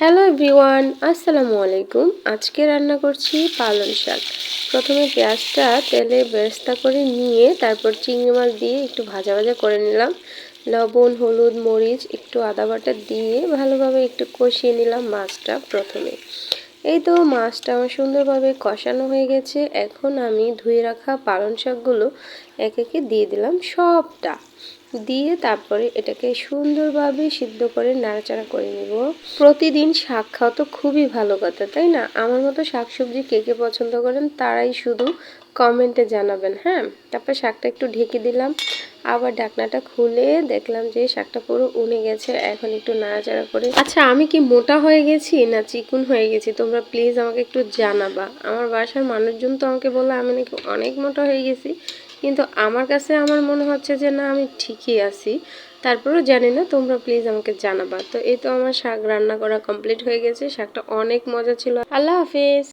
Hello everyone, আসসালামু আলাইকুম। আজকে রান্না করছি পালং শাক। প্রথমে পেঁয়াজটা তেলে বেরেস্তা করে নিয়ে তারপর চিংড়ি মাছ দিয়ে একটু ভাজা ভাজা করে নিলাম। লবণ, হলুদ, মরিচ, একটু আদা বাটা দিয়ে ভালোভাবে একটু কষিয়ে নিলাম মাছটা প্রথমে। এই তো মাছটা আমার সুন্দরভাবে কষানো হয়ে গেছে। এখন আমি ধুয়ে রাখা পালং শাকগুলো এক একে দিয়ে দিলাম সবটা। দিয়ে তারপরে এটাকে সুন্দরভাবে সিদ্ধ করে নাড়াচাড়া করে নেব। প্রতিদিন শাক খাওয়া তো খুবই ভালো কথা, তাই না? আমার মতো শাকসবজি কে কে পছন্দ করেন তারাই শুধু কমেন্টে জানাবেন। হ্যাঁ, তারপর শাকটা একটু ঢেকে দিলাম, আবার ঢাকনাটা খুলে দেখলাম যে শাকটা পুরো উনে গেছে। এখন একটু নাড়াচাড়া করে, আচ্ছা আমি কি মোটা হয়ে গেছি না চিকন হয়ে গেছি তোমরা প্লিজ আমাকে একটু জানাবা। আমার বাসার মানুষজন তো আমাকে বলে আমি নাকি অনেক মোটা হয়ে গেছি, কিন্তু আমার কাছে আমার মনে হচ্ছে যে না, আমি ঠিকই আছি। তারপরেও জানি না, তোমরা প্লিজ আমাকে জানাবা। তো এই তো আমার শাক রান্না করা কমপ্লিট হয়ে গেছে। শাকটা অনেক মজা ছিল। আল্লাহ হাফেজ।